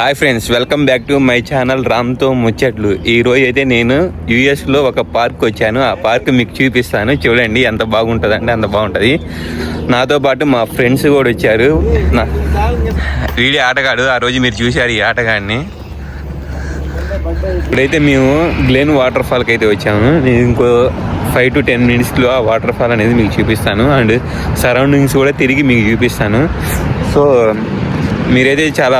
Hi friends, welcome back to my channel రామ్తో ముచ్చట్లు. ఈరోజు అయితే నేను యూఎస్లో ఒక పార్క్ వచ్చాను. ఆ పార్క్ మీకు చూపిస్తాను, చూడండి ఎంత బాగుంటుంది అంటే అంత బాగుంటుంది. నాతో పాటు మా ఫ్రెండ్స్ కూడా వచ్చారు. వీడియో ఆటగాడు, ఆ రోజు మీరు చూశారు ఈ ఆటగాడిని. ఇప్పుడైతే మేము గ్లెన్ వాటర్ ఫాల్కి అయితే వచ్చాము. నేను ఇంకో 5 to 10 minutesలో ఆ వాటర్ ఫాల్ అనేది మీకు చూపిస్తాను అండ్ సరౌండింగ్స్ కూడా తిరిగి మీకు చూపిస్తాను. సో మీరైతే చాలా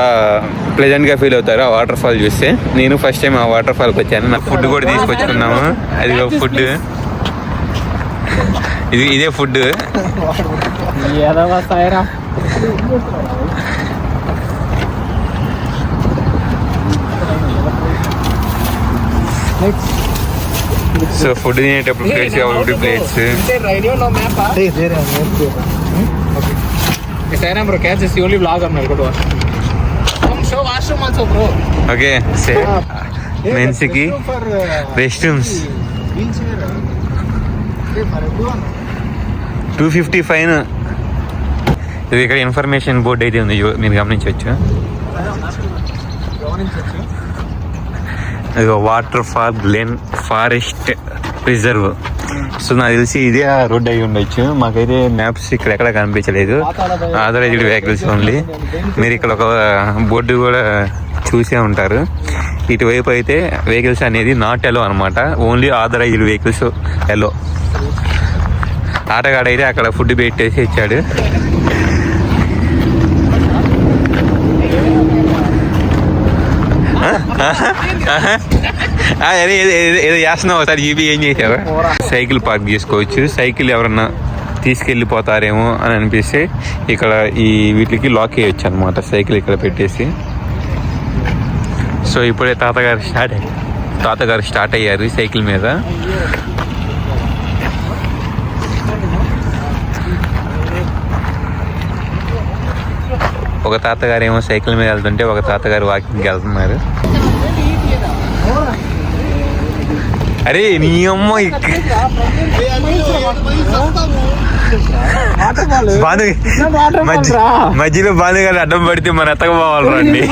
ప్లెజెంట్గా ఫీల్ అవుతారు ఆ వాటర్ ఫాల్ చూస్తే. నేను ఫస్ట్ టైం ఆ వాటర్ ఫాల్కి వచ్చాను. నా ఫుడ్ కూడా తీసుకొచ్చుకున్నాము. అది ఫుడ్, ఇదే ఫుడ్. సో ఫుడ్ తినేటప్పుడు ప్లేట్స్ కావాలి, plates. bro, catch is the only vlog on my good one. Come show washroom also, bro. Okay, say men's ki restrooms 250 fine. ఇది ఇక్కడ ఇన్ఫర్మేషన్ బోర్డు అయితే ఉంది, మీరు గమనించవచ్చు. ఇది water fall Glenn forest preserve. So నాకు తెలిసి ఇదే ఆ రోడ్ అయి ఉండొచ్చు. మాకైతే మ్యాప్స్ ఇక్కడ ఎక్కడ కనిపించలేదు. Authorized vehicles only. మీరు ఇక్కడ ఒక బోర్డు కూడా చూసే ఉంటారు. ఇటువైపు అయితే వెహికల్స్ అనేది నాట్ ఎలో అనమాట, ఓన్లీ ఆథరైజ్డ్ వెహికల్స్ ఎలో. ఆటగాడైతే అక్కడ ఫుడ్ పెట్టేసి ఇచ్చాడు. ఏదో చేస్తున్నావు, ఒకసారి జీబీ ఏం చేసావా? సైకిల్ పార్క్ చేసుకోవచ్చు. సైకిల్ ఎవరన్నా తీసుకెళ్ళిపోతారేమో అని అనిపిస్తే ఇక్కడ ఈ వీటికి లాక్ చేయొచ్చు అనమాట, సైకిల్ ఇక్కడ పెట్టేసి. సో ఇప్పుడే తాతగారు స్టార్ట్ అయ్యారు సైకిల్ మీద. ఒక తాతగారు ఏమో సైకిల్ మీద వెళ్తుంటే ఒక తాతగారు వాకింగ్కి వెళ్తున్నారు. అరే నీ అమ్మ, మధ్యలో బాలుగారు అడ్డం పడితే మన ఎత్తకపోవాలి రండి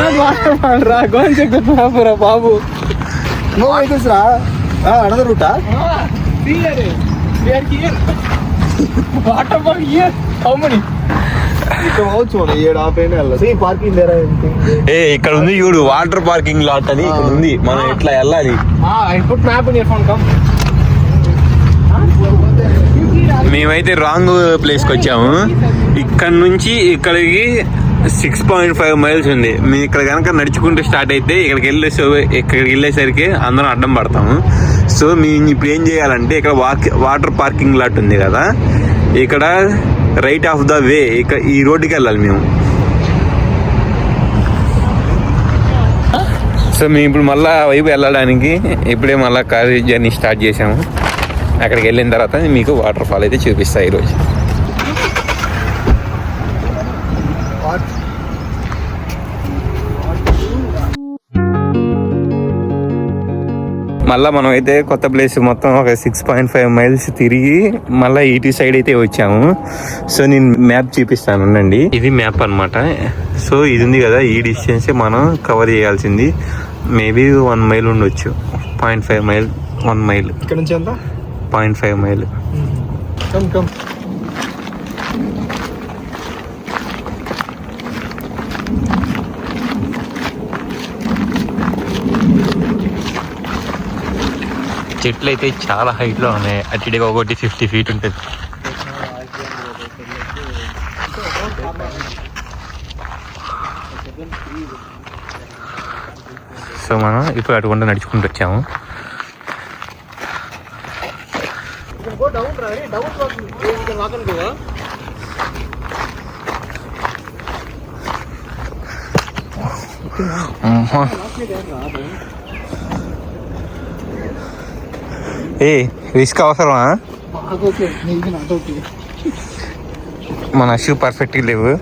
బాబు. ఇక్కడ ఉంది చూడు, వాటర్ పార్కింగ్ లాట్ అని ఇక్కడ ఉంది. మనం ఎట్లా వెళ్ళాలి? మేమైతే రాంగ్ ప్లేస్కి వచ్చాము. ఇక్కడ నుంచి ఇక్కడికి 6.5 miles ఉంది. మేము ఇక్కడ కనుక నడుచుకుంటూ స్టార్ట్ అయితే ఇక్కడికి వెళ్ళేసరికి అందరం అడ్డం పడతాము. సో మేము ఇప్పుడు ఏం చేయాలంటే, ఇక్కడ వాటర్ పార్కింగ్ లాట్ ఉంది కదా, ఇక్కడ రైట్ ఆఫ్ ద వే ఈ రోడ్డుకి వెళ్ళాలి మేము. సో మేము ఇప్పుడు మళ్ళీ వైపు వెళ్ళడానికి ఇప్పుడే మళ్ళీ కార్ జర్నీ స్టార్ట్ చేసాము. అక్కడికి వెళ్ళిన తర్వాత మీకు వాటర్ ఫాల్ అయితే చూపిస్తాను ఈరోజు. మళ్ళీ మనం అయితే కొత్త ప్లేస్ మొత్తం ఒక 6.5 miles తిరిగి మళ్ళీ ఇటు సైడ్ అయితే వచ్చాము. సో నేను మ్యాప్ చూపిస్తాను ఉండండి. ఇది మ్యాప్ అనమాట. సో ఇది ఉంది కదా, ఈ డిస్టెన్సే మనం కవర్ చేయాల్సింది. మేబీ 1 mile ఉండొచ్చు. 0.5 mile, 1 mile. ఇక్కడ నుంచి ఎంత? 0.5 mile. చెట్లు అయితే చాలా హైట్లో ఉన్నాయి. అటుడిగా ఒకటి 50 feet ఉంటుంది. సో మనం ఇప్పుడు అటుకుండా నడుచుకుంటూ వచ్చాము. రిస్క్ అవసరమా? మన షూ పర్ఫెక్ట్గా లేవు.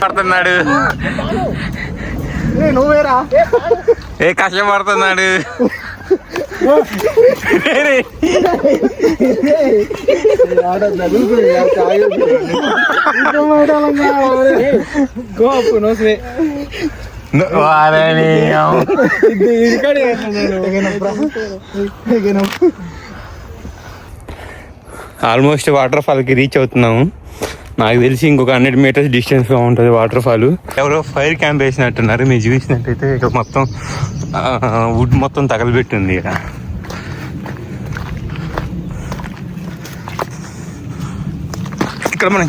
పడుతున్నాడు నువ్వేరా కష్టపడుతున్నాడు ఆల్మోస్ట్ వాటర్ ఫాల్ కి రీచ్ అవుతున్నాము. నాకు తెలిసి ఇంకొక 100 మీటర్స్ డిస్టెన్స్ లో ఉంటుంది వాటర్ ఫాల్. ఎవరో ఫైర్ క్యాంప్ వేసినట్టున్నారు. మీరు చూసినట్టయితే ఇక్కడ మొత్తం వుడ్ మొత్తం తగలబెట్టింది. ఇక్కడ మనం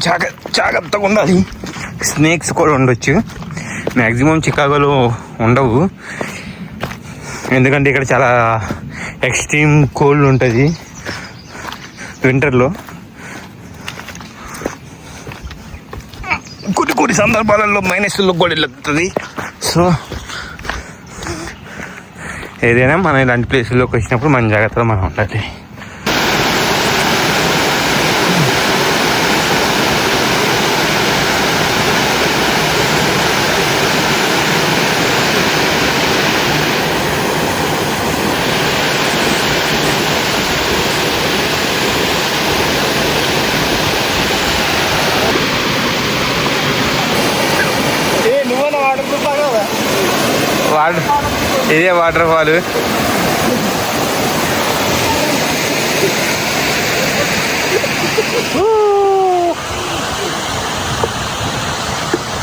జాగ్రత్తగా ఉండాలి. స్నేక్స్ కూడా ఉండొచ్చు. మ్యాక్సిమం చికాగోలో ఉండవు, ఎందుకంటే ఇక్కడ చాలా ఎక్స్ట్రీమ్ కోల్డ్ ఉంటుంది వింటర్లో. కొన్ని సందర్భాలలో మైనస్లో కూడా వెళ్తుంది. సో ఏదైనా మనం ఇలాంటి ప్లేసుల్లోకి వచ్చినప్పుడు మన జాగ్రత్తలో మనం ఉండాలి. ఇదే వాటర్ ఫాల్.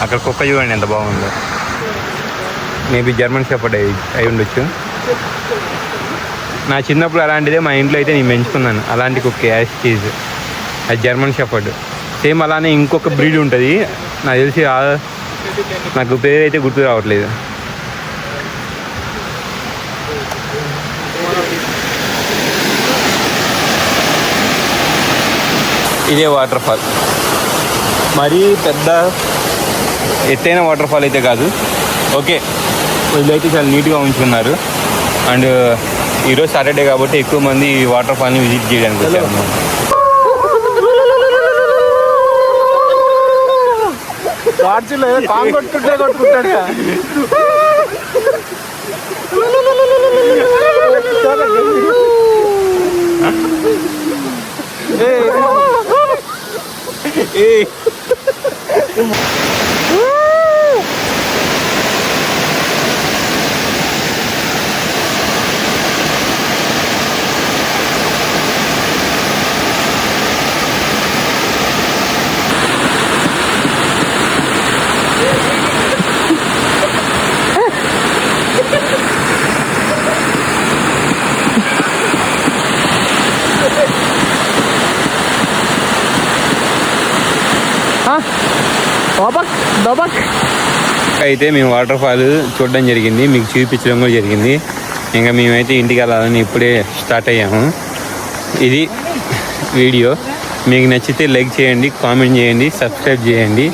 అక్కడ కుక్క చూడండి ఎంత బాగుందో. మేబీ జర్మన్ షెపర్డ్ అయి ఉండొచ్చు. నా చిన్నప్పుడు అలాంటిదే మా ఇంట్లో అయితే నేను పెంచుకున్నాను. అలాంటి కుక్క యాష్ చీజ్, అది జర్మన్ షెపర్డ్. సేమ్ అలానే ఇంకొక బ్రీడ్ ఉంటుంది, నాకు తెలిసి నాకు పేరు అయితే గుర్తు రావట్లేదు. ఇదే వాటర్ ఫాల్. మరీ పెద్ద ఎత్తైన వాటర్ ఫాల్ అయితే కాదు. ఓకే, వీళ్ళైతే చాలా నీట్గా ఉంచుకున్నారు. అండ్ ఈరోజు సాటర్డే కాబట్టి ఎక్కువ మంది ఈ వాటర్ ఫాల్ని విజిట్ చేయడానికి వచ్చారు. కొట్టుకుంటాడు. అయితే మేము వాటర్ ఫాల్ చూడడం జరిగింది, మీకు చూపించడం కూడా జరిగింది. ఇంకా మేమైతే ఇంటికి వెళ్ళాలని ఇప్పుడే స్టార్ట్ అయ్యాము. ఇది వీడియో మీకు నచ్చితే లైక్ చేయండి, కామెంట్ చేయండి, సబ్స్క్రైబ్ చేయండి.